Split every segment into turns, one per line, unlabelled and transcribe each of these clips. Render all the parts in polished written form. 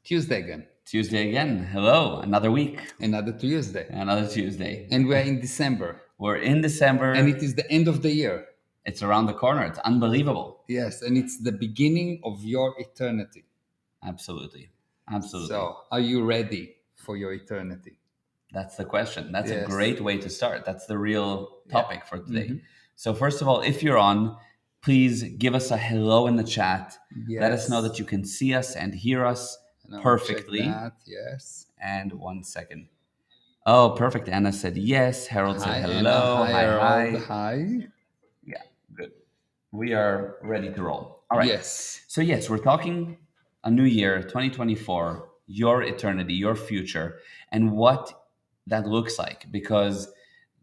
Tuesday again.
Tuesday again. Hello, another week,
Another Tuesday.
another Tuesday.
And we're in December.
We're in December.
And it is the end of the year.
It's around the corner. It's unbelievable.
Yes, and it's the beginning of your eternity.
Absolutely. Absolutely.
So, are you ready for your eternity?
That's the question. That's a
Yes.
great way to start. That's the real topic for today.
Mhm.
So, first of all, if you're on, please give us a hello in the chat. Let us know
Yes.
that you can see us and hear us
And I will
perfectly.
check that. Yes.
And 1 second. Oh, perfect. Anna said yes. Harold
Hi,
said
Anna.
hello.
Hi,
Hi,
Harold.
hi.
Hi.
Yeah, good. We are ready to roll. All right.
Yes.
So, yes, we're talking a new year, 2024, your eternity, your future, and what that looks like. Because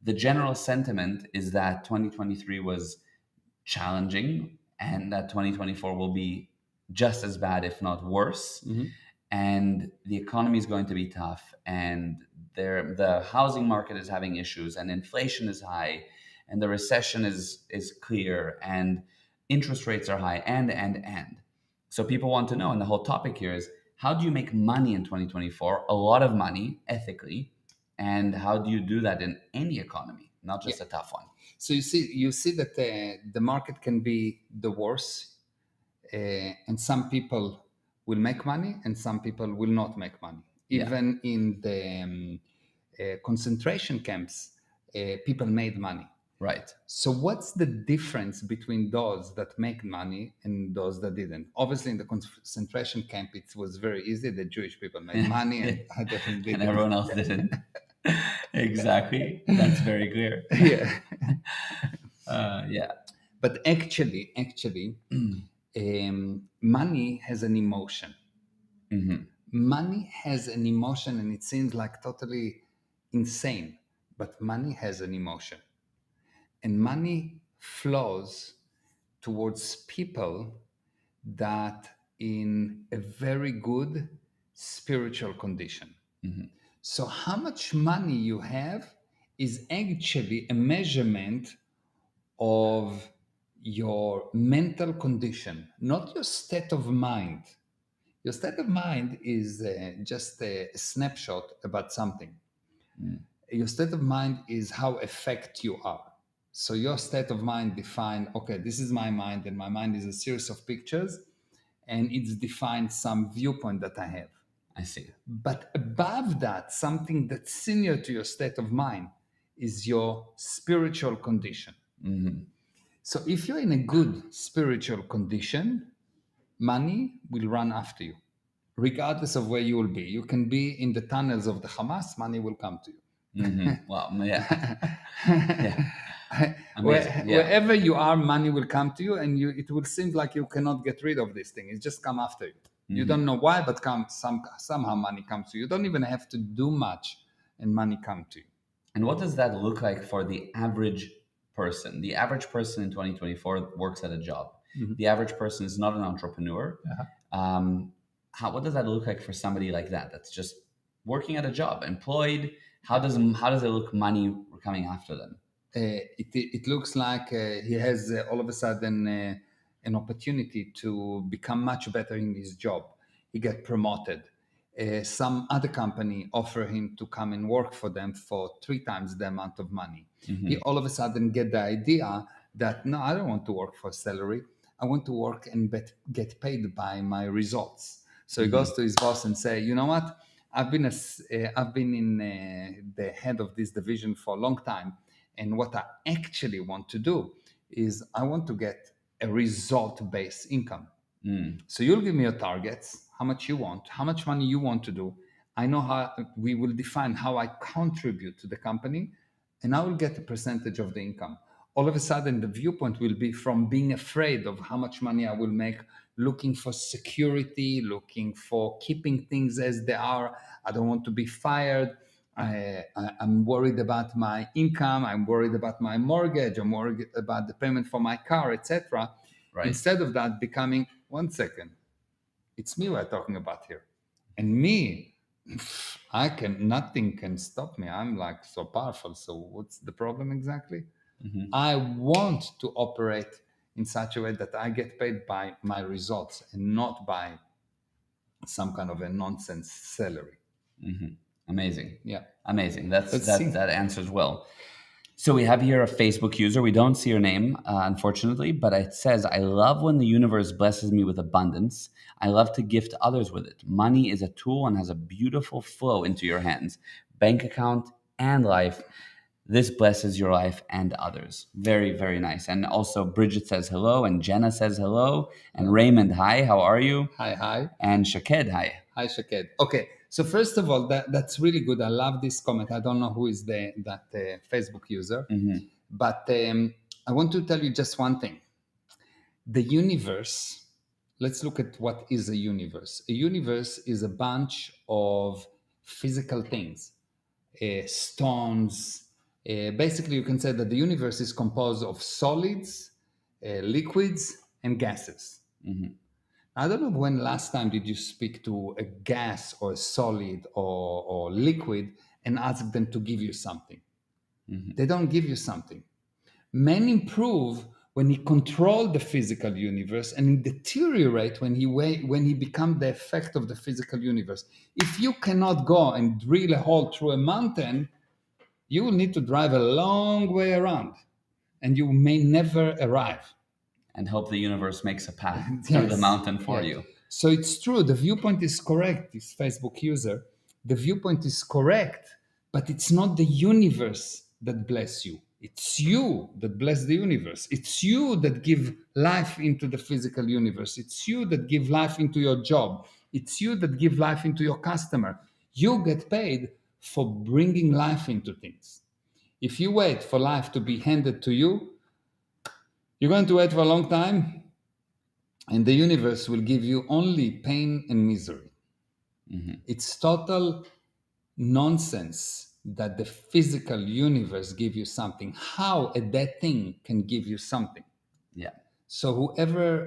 the general sentiment is that 2023 was challenging and that 2024 will be just as bad, if not worse. And the economy is going to be tough, and the housing market is having issues, and inflation is high, and the recession is clear, and interest rates are high, and. So people want to know, and the whole topic here is how do you make money in 2024? A lot of money ethically, and how do you do that in any economy, not just a tough one?
So you see that the market can be the worst, and some people will make money, and some people will not make money.
Yeah.
Even in the concentration camps, people made money.
Right.
So what's the difference between those that make money and those that didn't? Obviously, in the concentration camp, it was very easy. The Jewish people made money, and others
And
didn't.
everyone else didn't. Exactly. That's very clear.
Yeah.
Yeah.
But actually, money has an emotion. Money has an emotion, and it seems like totally insane, but money has an emotion. And money flows towards people that in a very good spiritual condition. So how much money you have is actually a measurement of your mental condition, not your state of mind. Your state of mind is just a snapshot about something. Your state of mind is how affect you are. So your state of mind define, okay, this is my mind, and my mind is a series of pictures, and it's defined some viewpoint that I have.
I see.
But above that, something that's senior to your state of mind is your spiritual condition. So if you're in a good spiritual condition, money will run after you, regardless of where you will be. You can be in the tunnels of the Hamas, money will come to you.
Wow. Yeah. Yeah. Amazing. Yeah.
Wherever you are, money will come to you, and it will seem like you cannot get rid of this thing. It just come after you. You don't know why, but somehow money comes to you. You don't even have to do much, and money come to you.
And what does that look like for the average person? The average person in 2024 works at a job. The average person is not an entrepreneur. What does that look like for somebody like that? That's just working at a job, employed. How does it look? Money coming after them.
It looks like he has all of a sudden an opportunity to become much better in his job. He get promoted. Some other company offer him to come and work for them for 3 times the amount of money. He all of a sudden get the idea that, no, I don't want to work for salary. I want to work and get paid by my results. So he goes to his boss and say, you know what? I've been in the head of this division for a long time. And what I actually want to do is I want to get a result-based income. So you'll give me your targets, how much you want, how much money you want to do. I know how we will define how I contribute to the company, and I will get a percentage of the income. All of a sudden, the viewpoint will be from being afraid of how much money I will make, looking for security, looking for keeping things as they are. I don't want to be fired. I'm worried about my income. I'm worried about my mortgage. I'm worried about the payment for my car, etc.
Right.
Instead of that becoming, 1 second, it's me we're talking about here. And me, nothing can stop me. I'm like so powerful. So what's the problem exactly? I want to operate in such a way that I get paid by my results and not by some kind of a nonsense salary.
Amazing.
Yeah.
Amazing.
Let's see.
That answers well. So we have here a Facebook user. We don't see her name, unfortunately, but it says, I love when the universe blesses me with abundance. I love to gift others with it. Money is a tool and has a beautiful flow into your hands, bank account and life. This blesses your life and others. Very, very nice. And also, Bridget says hello, and Jenna says hello, and Raymond, hi, how are you?
Hi, hi.
And Shaked, hi.
Hi, Shaked. Okay, so first of all, that's really good. I love this comment. I don't know who is that Facebook user, but I want to tell you just one thing. The universe, let's look at what is a universe. A universe is a bunch of physical things, stones. Basically, you can say that the universe is composed of solids, liquids, and gases. I don't know when last time did you speak to a gas or a solid or liquid and ask them to give you something. They don't give you something. Men improve when he control the physical universe, and he deteriorate when he become the effect of the physical universe. If you cannot go and drill a hole through a mountain, you will need to drive a long way around, and you may never arrive.
And hope the universe makes a path through the mountain for you.
So it's true. The viewpoint is correct, this Facebook user. The viewpoint is correct, but it's not the universe that bless you. It's you that bless the universe. It's you that give life into the physical universe. It's you that give life into your job. It's you that give life into your customer. You get paid for bringing life into things. If you wait for life to be handed to you, you're going to wait for a long time, and the universe will give you only pain and misery. It's total nonsense that the physical universe give you something. How a dead thing can give you something?
Yeah.
So whoever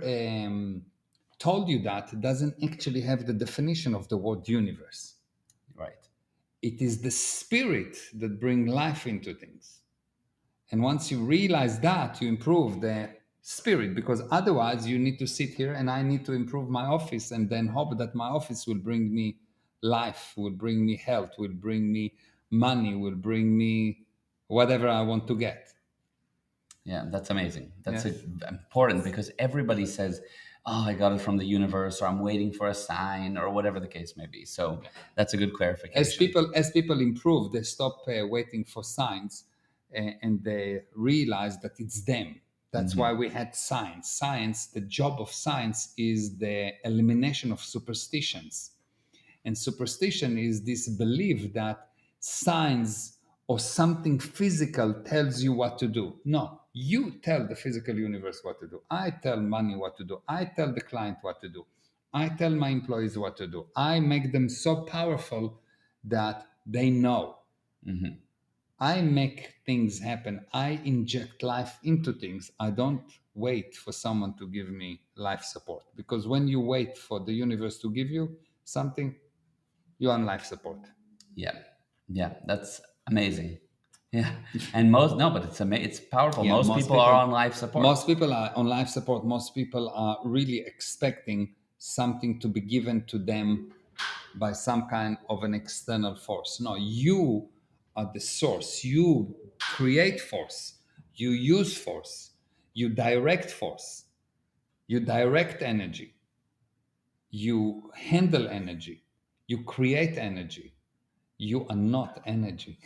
told you that doesn't actually have the definition of the word universe.
Right.
It is the spirit that brings life into things. And once you realize that, you improve the spirit, because otherwise you need to sit here and I need to improve my office and then hope that my office will bring me life, will bring me health, will bring me money, will bring me whatever I want to get.
Yeah, that's amazing. That's important because everybody says, "Oh, I got it from the universe," or "I'm waiting for a sign," or whatever the case may be. So that's a good clarification.
As people improve, they stop waiting for signs, and they realize that it's them. That's why we had science. Science, the job of science is the elimination of superstitions. And superstition is this belief that science or something physical tells you what to do. No, you tell the physical universe what to do. I tell money what to do. I tell the client what to do. I tell my employees what to do. I make them so powerful that they know. I make things happen. I inject life into things. I don't wait for someone to give me life support, because when you wait for the universe to give you something, you're on life support.
Yeah, yeah, that's amazing. Yeah, and but it's powerful.
Yeah,
most people are on life support.
Most people are on life support. Most people are really expecting something to be given to them by some kind of an external force. No, you are the source. You create force. You use force. You direct force. You direct energy. You handle energy. You create energy. You are not energy.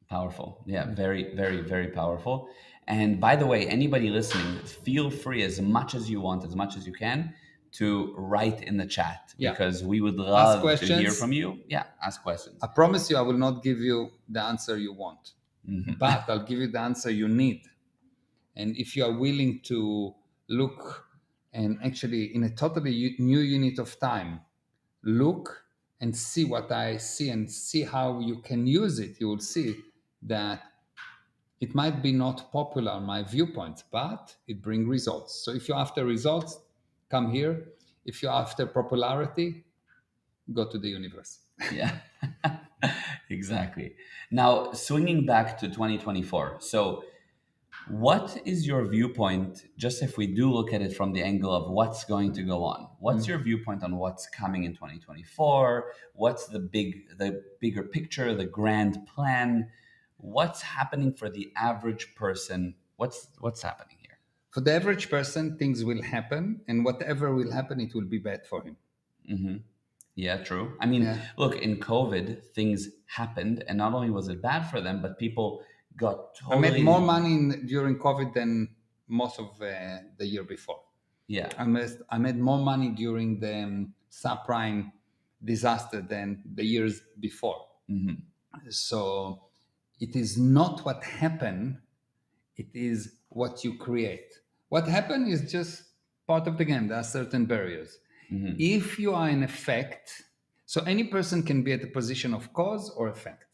Powerful. Yeah, very, very, very powerful. And by the way, anybody listening, feel free as much as you want, as much as you can, to write in the chat, because we would love to hear from you. Yeah, ask questions.
I promise you, I will not give you the answer you want, but I'll give you the answer you need. And if you are willing to look and actually, in a totally new unit of time, look and see what I see and see how you can use it, you will see that it might be not popular on my viewpoints, but it brings results. So if you're after results, come here. If you're after popularity, go to the universe.
Yeah, exactly. Now, swinging back to 2024. So What is your viewpoint, just if we do look at it from the angle of what's going to go on? What's your viewpoint on what's coming in 2024? What's the bigger picture, the grand plan? What's happening for the average person? What's happening here?
For the average person, things will happen, and whatever will happen, it will be bad for him.
Yeah, true. I mean,
Yeah.
look, in COVID, things happened, and not only was it bad for them, but people got
I made more
totally,
money during COVID than most of the year before.
yeah.
I made more money during the subprime disaster than the years before. So it is not what happened, it is what you create. What happened is just part of the game. There are certain barriers. If you are in effect, so any person can be at the position of cause or effect.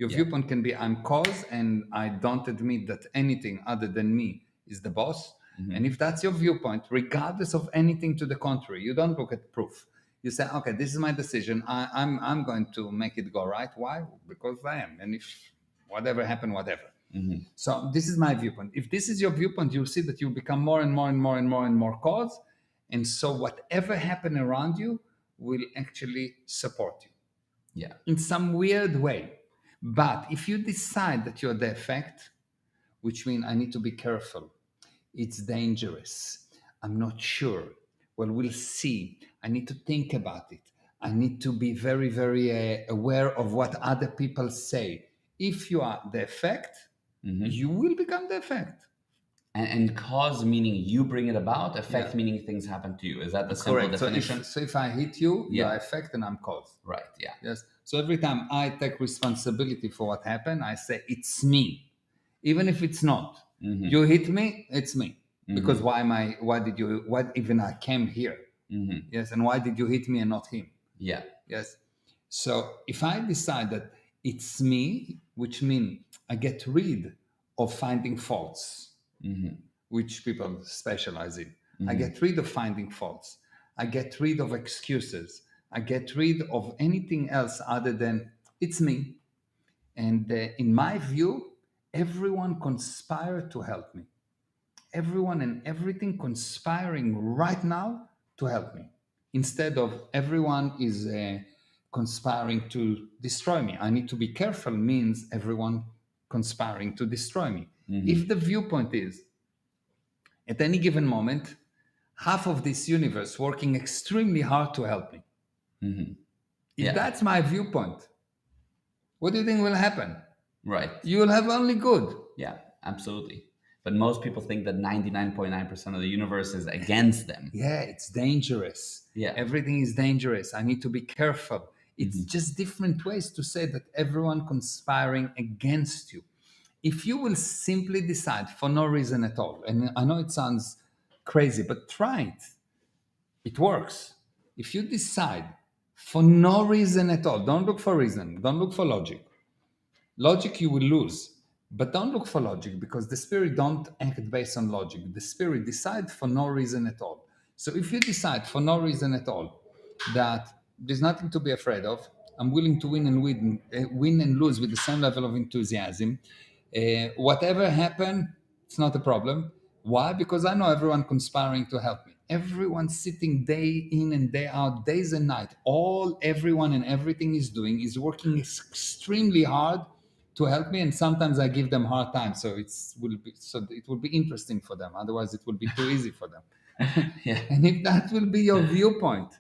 Your
Yeah.
viewpoint can be I'm cause and I don't admit that anything other than me is the boss. And if that's your viewpoint, regardless of anything to the contrary, you don't look at proof. You say, okay, this is my decision. I'm going to make it go right. Why? Because I am. And if whatever happened, whatever. So this is my viewpoint. If this is your viewpoint, you'll see that you become more and more and more and more and more cause. And so whatever happened around you will actually support you
Yeah.
in some weird way. But if you decide that you're the effect, which means I need to be careful, it's dangerous, I'm not sure, well, we'll see, I need to think about it, I need to be very, very aware of what other people say. If you are the effect, you will become the effect.
And cause meaning you bring it about, effect
Yeah.
meaning things happen to you. Is that the simple
Correct.
definition?
So if I hit you,
Yeah.
you're effect and I'm cause.
Right. Yeah.
Yes. So every time I take responsibility for what happened, I say it's me, even if it's not. You hit me, it's me. Because why am I? Why did you? What even I came here? Yes. And why did you hit me and not him?
Yeah.
Yes. So if I decide that it's me, which means I get rid of finding faults, which people specialize in. I get rid of finding faults. I get rid of excuses. I get rid of anything else other than it's me. And in my view, everyone conspired to help me. Everyone and everything conspiring right now to help me. Instead of everyone is conspiring to destroy me. I need to be careful means everyone conspiring to destroy me. If the viewpoint is at any given moment, half of this universe working extremely hard to help me. If
Yeah.
that's my viewpoint, what do you think will happen?
Right.
You will have only good.
Yeah. Absolutely. But most people think that 99.9% of the universe is against them.
Yeah, it's dangerous.
Yeah.
Everything is dangerous. I need to be careful. It's just different ways to say that everyone conspiring against you. If you will simply decide for no reason at all, and I know it sounds crazy, but try it. It works. If you decide for no reason at all, don't look for reason, don't look for logic. Logic you will lose, but don't look for logic because the spirit don't act based on logic. The spirit decides for no reason at all. So if you decide for no reason at all that there's nothing to be afraid of, I'm willing to win and lose with the same level of enthusiasm. Whatever happen, it's not a problem. Why? Because I know everyone conspiring to help me. Everyone sitting day in and day out, days and night. Everyone and everything is doing is working extremely hard to help me, and sometimes I give them hard time. So it will be interesting for them. Otherwise, it will be too easy for them.
Yeah.
And if that will be your viewpoint,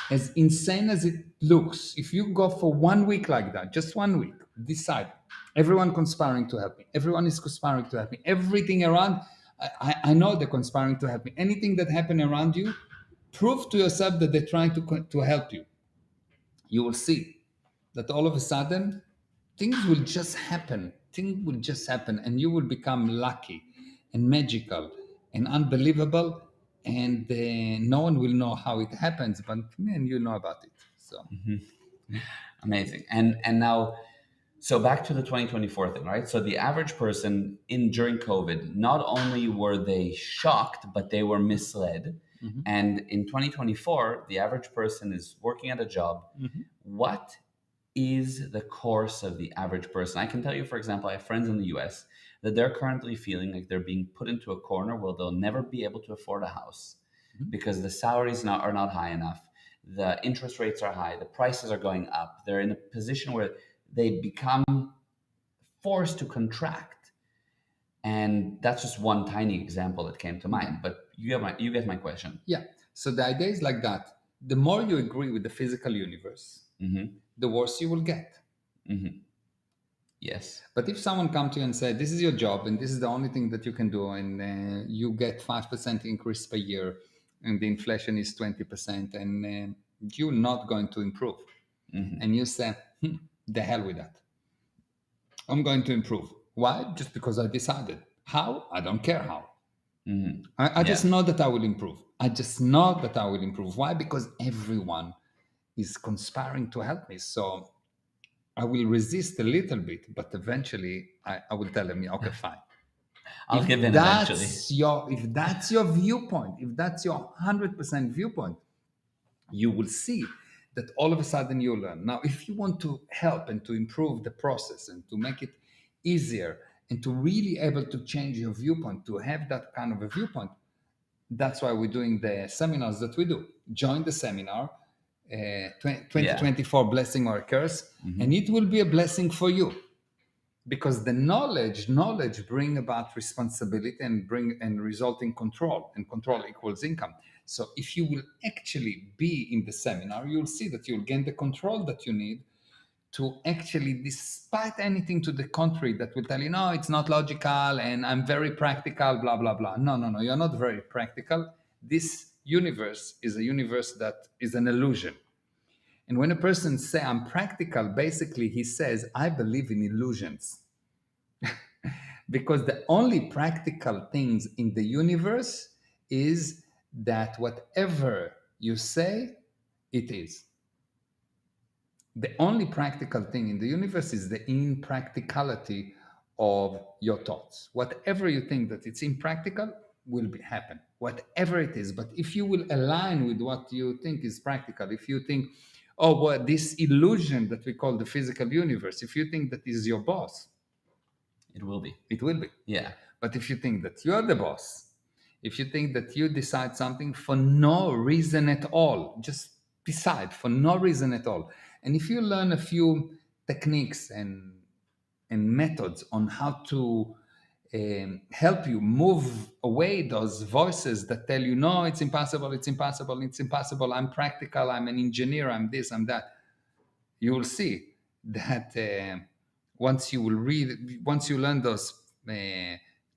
as insane as it looks, if you go for 1 week like that, just 1 week, decide everyone conspiring to help me, everyone is conspiring to help me, everything around, I know they're conspiring to help me. Anything that happened around you, prove to yourself that they're trying to help you. You will see that all of a sudden things will just happen. Things will just happen, and you will become lucky and magical and unbelievable. And no one will know how it happens, but me and you know about it. So
Amazing. And now, so back to the 2024 thing, right? So the average person in during COVID, not only were they shocked, but they were misled. And in 2024, the average person is working at a job. What is the course of the average person? I can tell you, for example, I have friends in the US that they're currently feeling like they're being put into a corner where they'll never be able to afford a house because the salaries are not high enough, the interest rates are high, the prices are going up. They're in a position where they become forced to contract. And that's just one tiny example that came to mind. But you get my question.
Yeah. So the idea is like that. The more you agree with the physical universe, the worse you will get.
Yes.
But if someone come to you and say, this is your job and this is the only thing that you can do, and you get 5% increase per year, and the inflation is 20%, and you're not going to improve. And you say, the hell with that. I'm going to improve. Why? Just because I decided. How? I don't care how. I just
Yeah.
know that I will improve. I just know that I will improve. Why? Because everyone is conspiring to help me. So I will resist a little bit, but eventually I will tell them, okay, fine.
I'll give in eventually.
If that's your viewpoint, if that's your 100% viewpoint, you will see that all of a sudden you learn. Now, if you want to help and to improve the process and to make it easier and to really able to change your viewpoint, to have that kind of a viewpoint, that's why we're doing the seminars that we do. Join the seminar, 2024 Blessing or a Curse, and it will be a blessing for you. Because the knowledge bring about responsibility and result in control, and control equals income. So if you will actually be in the seminar, you'll see that you'll gain the control that you need to actually, despite anything to the contrary that will tell you, no, it's not logical and I'm very practical, blah, blah, blah. No, you're not very practical. This universe is a universe that is an illusion. And when a person says, I'm practical, basically he says, I believe in illusions. Because the only practical things in the universe is that whatever you say, it is. The only practical thing in the universe is the impracticality of your thoughts. Whatever you think that it's impractical will happen, whatever it is. But if you will align with what you think is practical, if you think, oh, well, this illusion that we call the physical universe, if you think that is your boss,
it will be.
It will be.
Yeah.
But if you think that you're the boss, if you think that you decide something for no reason at all, just decide for no reason at all, and if you learn a few techniques and methods on how to help you move away those voices that tell you, no, it's impossible, it's impossible, it's impossible, I'm practical, I'm an engineer, I'm this, I'm that, you will see that once you learn those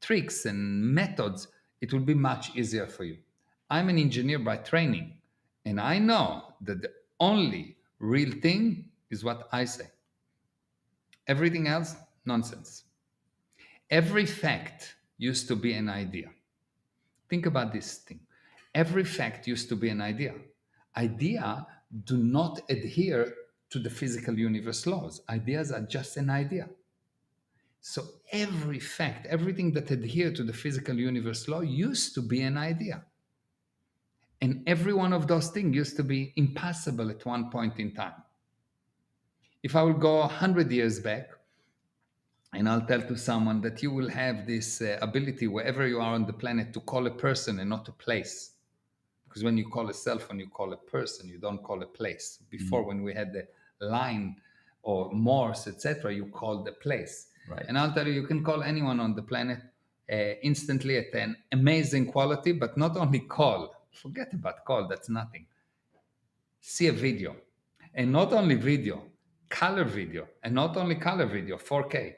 tricks and methods, it will be much easier for you. I'm an engineer by training, and I know that the only real thing is what I say. Everything else, nonsense. Every fact used to be an idea. Think about this thing. Every fact used to be an idea. Idea do not adhere to the physical universe laws. Ideas are just an idea. So every fact, everything that adhere to the physical universe law used to be an idea. And every one of those things used to be impossible at one point in time. If I will go 100 years back, and I'll tell to someone that you will have this ability wherever you are on the planet to call a person and not a place. Because when you call a cell phone, you call a person, you don't call a place. Before, when we had the line or Morse, etc., you called the place.
Right.
And I'll tell you, you can call anyone on the planet instantly at an amazing quality, but not only call. Forget about call, that's nothing. See a video. And not only video, color video. And not only color video, 4K.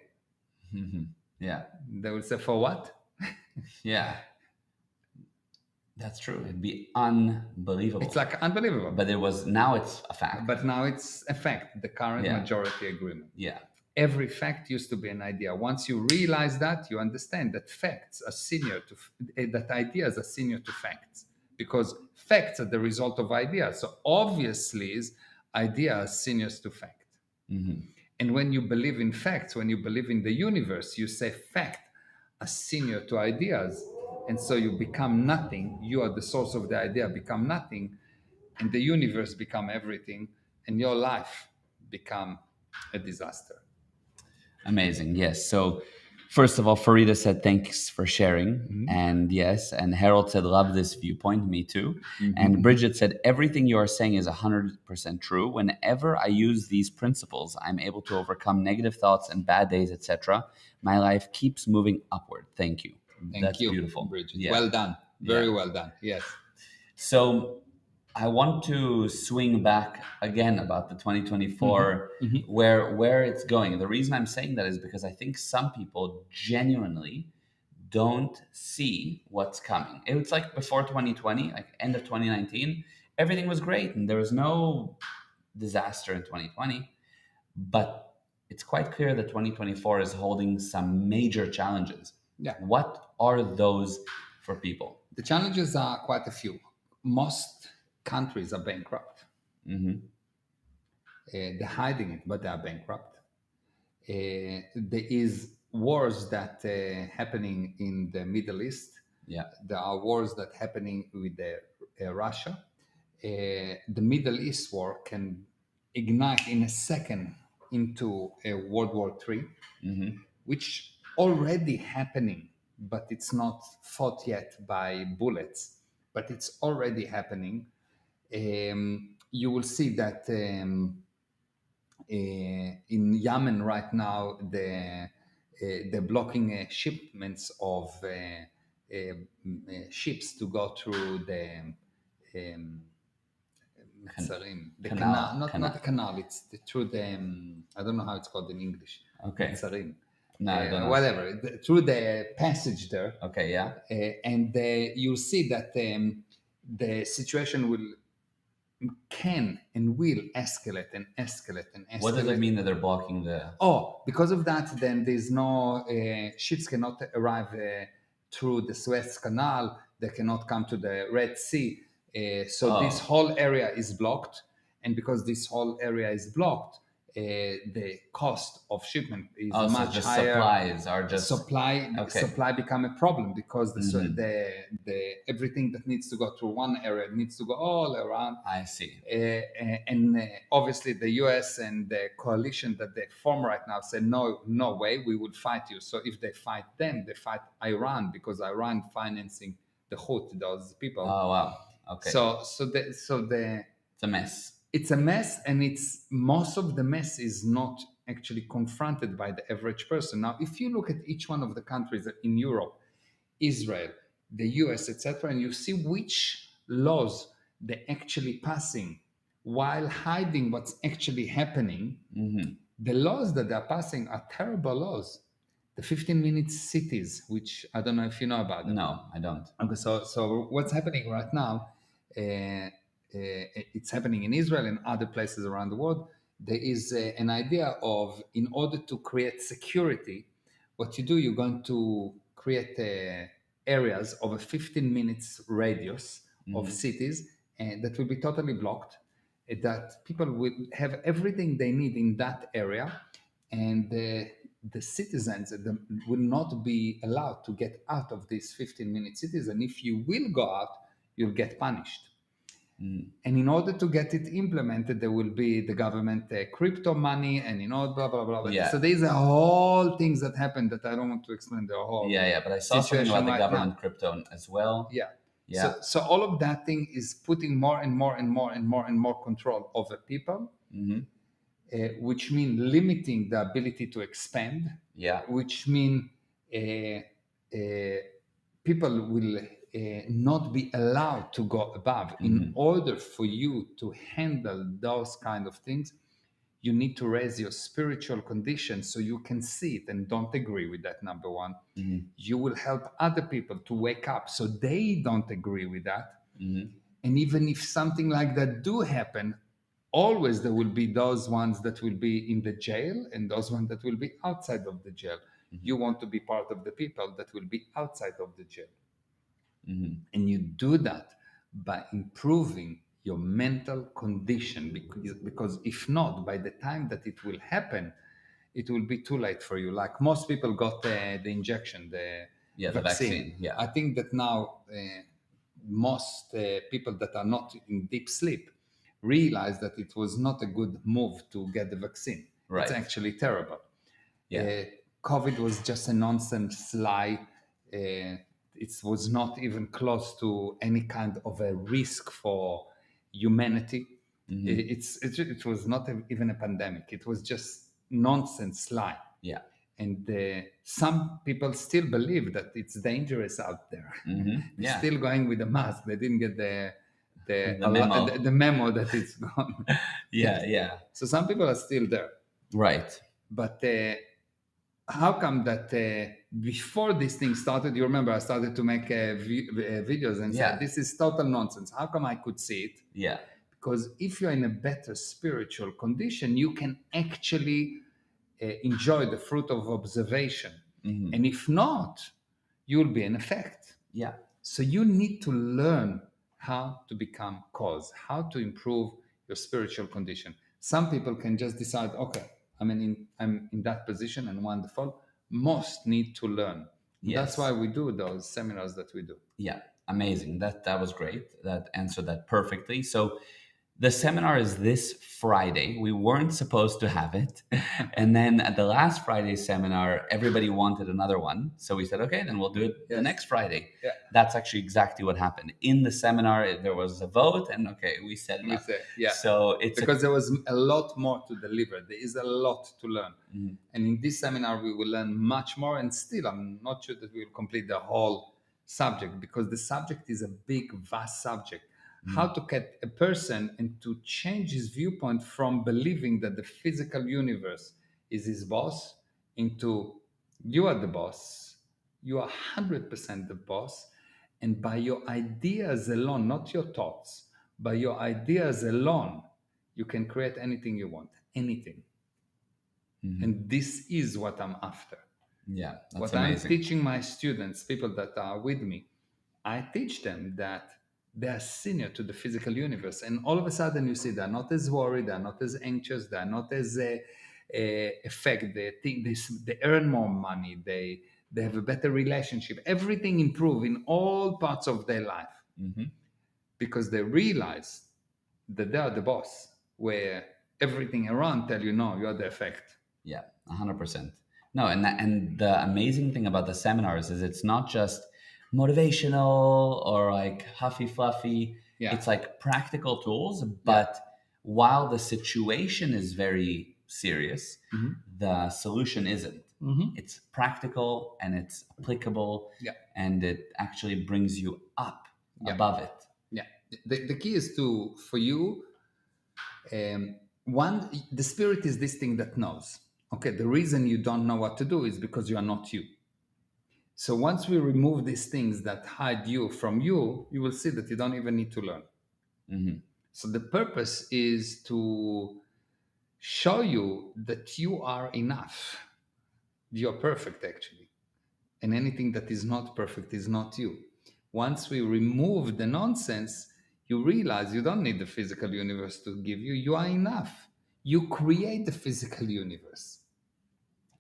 Yeah.
They will say, for what?
Yeah. That's true. It'd be unbelievable.
It's like unbelievable.
But now it's a fact.
But now it's a fact, the current majority agreement.
Yeah.
Every fact used to be an idea. Once you realize that, you understand that facts are senior to, that ideas are senior to facts, because facts are the result of ideas. So obviously, ideas are senior to fact. And when you believe in facts, when you believe in the universe, you say fact are senior to ideas. And so you become nothing. You are the source of the idea, become nothing. And the universe become everything. And your life become a disaster.
Amazing. Yes. So First of all, Farida said thanks for sharing. And yes, and Harold said, love this viewpoint. Me too. And Bridget said, everything you are saying is 100% true. Whenever I use these principles, I'm able to overcome negative thoughts and bad days, etc. My life keeps moving upward. Thank you.
Thank
That's
you,
beautiful.
Bridget.
Yeah.
Well done. Very
Yeah.
well done. Yes.
So I want to swing back again about the 2024, where it's going. The reason I'm saying that is because I think some people genuinely don't see what's coming. It's like before 2020, like end of 2019, everything was great and there was no disaster in 2020. But it's quite clear that 2024 is holding some major challenges.
Yeah.
What are those for people?
The challenges are quite a few. Most countries are bankrupt. They're hiding it, but they are bankrupt. There is wars that happening in the Middle East.
Yeah.
There are wars that happening with Russia. The Middle East war can ignite in a second into a World War III, which already happening, but it's not fought yet by bullets, but it's already happening. You will see that in Yemen right now, they're blocking shipments of ships to go through the the canal, not the canal. It's through the I don't know how it's called in English.
Okay.
Metzarim.
No, I don't know.
Whatever, through the passage there.
Okay, yeah.
And you see that the situation can and will escalate and escalate and escalate.
What does it mean that they're blocking the...
Oh, because of that, then there's no ships cannot arrive through the Suez Canal. They cannot come to the Red Sea. So this whole area is blocked, and because this whole area is blocked, the cost of shipment is much higher.
Supplies are just
supply become a problem because the everything that needs to go through one area needs to go all around.
I see.
And obviously the US and the coalition that they form right now say no way, we would fight you. So if they fight them, they fight Iran, because Iran financing the Houthi, those people.
Oh wow. Okay.
So
it's a mess.
It's a mess, and it's most of the mess is not actually confronted by the average person. Now, if you look at each one of the countries in Europe, Israel, the US, etc., and you see which laws they're actually passing while hiding what's actually happening, the laws that they're passing are terrible laws. The 15-minute cities, which I don't know if you know about them.
No, I don't.
Okay, so what's happening right now? It's happening in Israel and other places around the world. There is an idea of, in order to create security, what you do, you're going to create areas of a 15 minutes radius of cities, and that will be totally blocked, that people will have everything they need in that area, and the citizens will not be allowed to get out of these 15-minute cities, and if you will go out, you'll get punished. And in order to get it implemented, there will be the government crypto money, and blah blah blah.
Yeah.
So there's a whole things that happen that I don't want to explain the whole.
Yeah. But I saw something about the government crypto as well.
Yeah.
Yeah.
So all of that thing is putting more and more and more and more and more control over people, which mean limiting the ability to expand.
Yeah.
Which mean people will not be allowed to go above. In order for you to handle those kind of things, you need to raise your spiritual condition so you can see it and don't agree with that, number one. You will help other people to wake up so they don't agree with that. And even if something like that do happen, always there will be those ones that will be in the jail and those ones that will be outside of the jail. You want to be part of the people that will be outside of the jail. And you do that by improving your mental condition, because if not, by the time that it will happen, it will be too late for you. Like most people got the injection, the vaccine.
Yeah.
I think that now most people that are not in deep sleep realize that it was not a good move to get the vaccine.
Right.
It's actually terrible.
Yeah.
COVID was just a nonsense lie. It was not even close to any kind of a risk for humanity. It was not even a pandemic. It was just nonsense lie.
Yeah.
And some people still believe that it's dangerous out there. They're
Yeah.
still going with the mask. They didn't get
The
the memo that it's gone.
Yeah.
So some people are still there.
Right.
But how come that before this thing started, you remember I started to make videos and
Yeah.
said, this is total nonsense. How come I could see it?
Yeah.
Because if you're in a better spiritual condition, you can actually enjoy the fruit of observation. And if not, you'll be an effect.
Yeah.
So you need to learn how to become cause, how to improve your spiritual condition. Some people can just decide, okay, I'm in that position and wonderful. Most need to learn.
Yes.
That's why we do those seminars that we do.
Yeah. Amazing. That was great. That answered that perfectly. So the seminar is this Friday. We weren't supposed to have it. And then at the last Friday's seminar, everybody wanted another one. So we said, okay, then we'll do it the next Friday.
Yeah.
That's actually exactly what happened. In the seminar, there was a vote and okay, we set it up. So it's
because there was a lot more to deliver. There is a lot to learn. And in this seminar, we will learn much more. And still, I'm not sure that we will complete the whole subject because the subject is a big, vast subject. How to get a person and to change his viewpoint from believing that the physical universe is his boss into you are the boss, you are 100% the boss, and by your ideas alone, not your thoughts, by your ideas alone, you can create anything you want, anything. And this is what I'm after.
Yeah, that's
what
amazing.
I'm teaching my students, people that are with me, I teach them that they are senior to the physical universe. And all of a sudden you see they're not as worried, they're not as anxious, they're not as affect. They think they earn more money, they have a better relationship. Everything improve in all parts of their life because they realize that they are the boss, where everything around tell you, no, you are the effect.
Yeah, 100%. No, and the amazing thing about the seminars is it's not just motivational or like huffy fluffy.
Yeah.
It's like practical tools, but while the situation is very serious, the solution isn't. It's practical and it's applicable, and it actually brings you up above it.
Yeah. The key is for you, one, the spirit is this thing that knows. Okay, the reason you don't know what to do is because you are not you. So once we remove these things that hide you from you, you will see that you don't even need to learn. So the purpose is to show you that you are enough. You're perfect, actually. And anything that is not perfect is not you. Once we remove the nonsense, you realize you don't need the physical universe to give you. You are enough. You create the physical universe.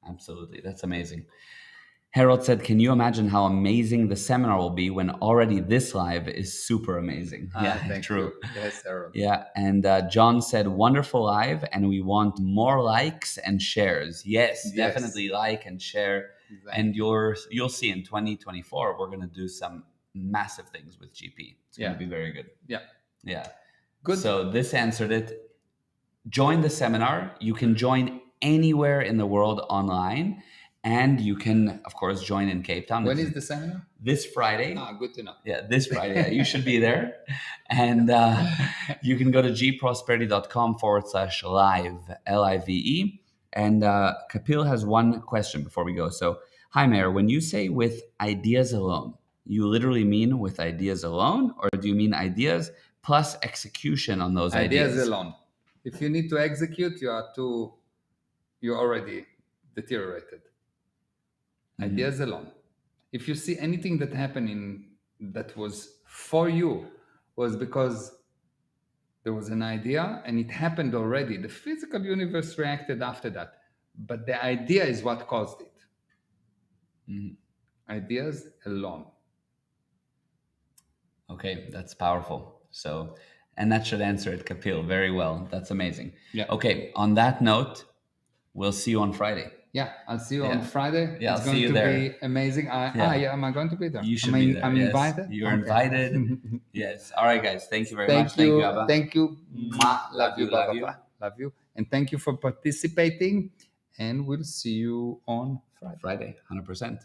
Absolutely. That's amazing. Harold said, can you imagine how amazing the seminar will be when already this live is super amazing? Yeah, true.
Yes, Harold.
Yeah, and John said, wonderful live, and we want more likes and shares. Yes, definitely like and share. Exactly. And you'll see in 2024, we're going to do some massive things with GP. It's going to be very good. Yeah. Good. So this answered it. Join the seminar. You can join anywhere in the world online. And you can, of course, join in Cape Town.
When is the seminar?
This Friday.
Good to know.
Yeah, this Friday. Yeah, you should be there. And you can go to gprosperity.com/live, LIVE. And Kapil has one question before we go. So, hi, Mayor. When you say with ideas alone, you literally mean with ideas alone? Or do you mean ideas plus execution on those ideas?
Ideas alone. If you need to execute, you're already deteriorated. Ideas alone. If you see anything that happened that was for you, was because there was an idea and it happened already. The physical universe reacted after that. But the idea is what caused it. Ideas alone.
Okay, that's powerful. So, and that should answer it, Kapil, very well. That's amazing.
Yeah.
Okay, on that note, we'll see you on Friday.
Yeah, I'll see you on
Yeah.
Friday.
Yeah,
It's
I'll see
going
you
to
there.
be amazing.
Yeah.
Yeah, am I going to be there?
You should be there.
I'm
Yes,
invited.
you're
Okay.
invited. Yes. All right, guys. Thank you very much.
Thank
Thank you,
you.
Abba.
Thank you.
Mwah.
Love you. Bye
Love
bye
you.
bye. Love you. And thank you for participating. And we'll see you on Friday.
Friday, 100%.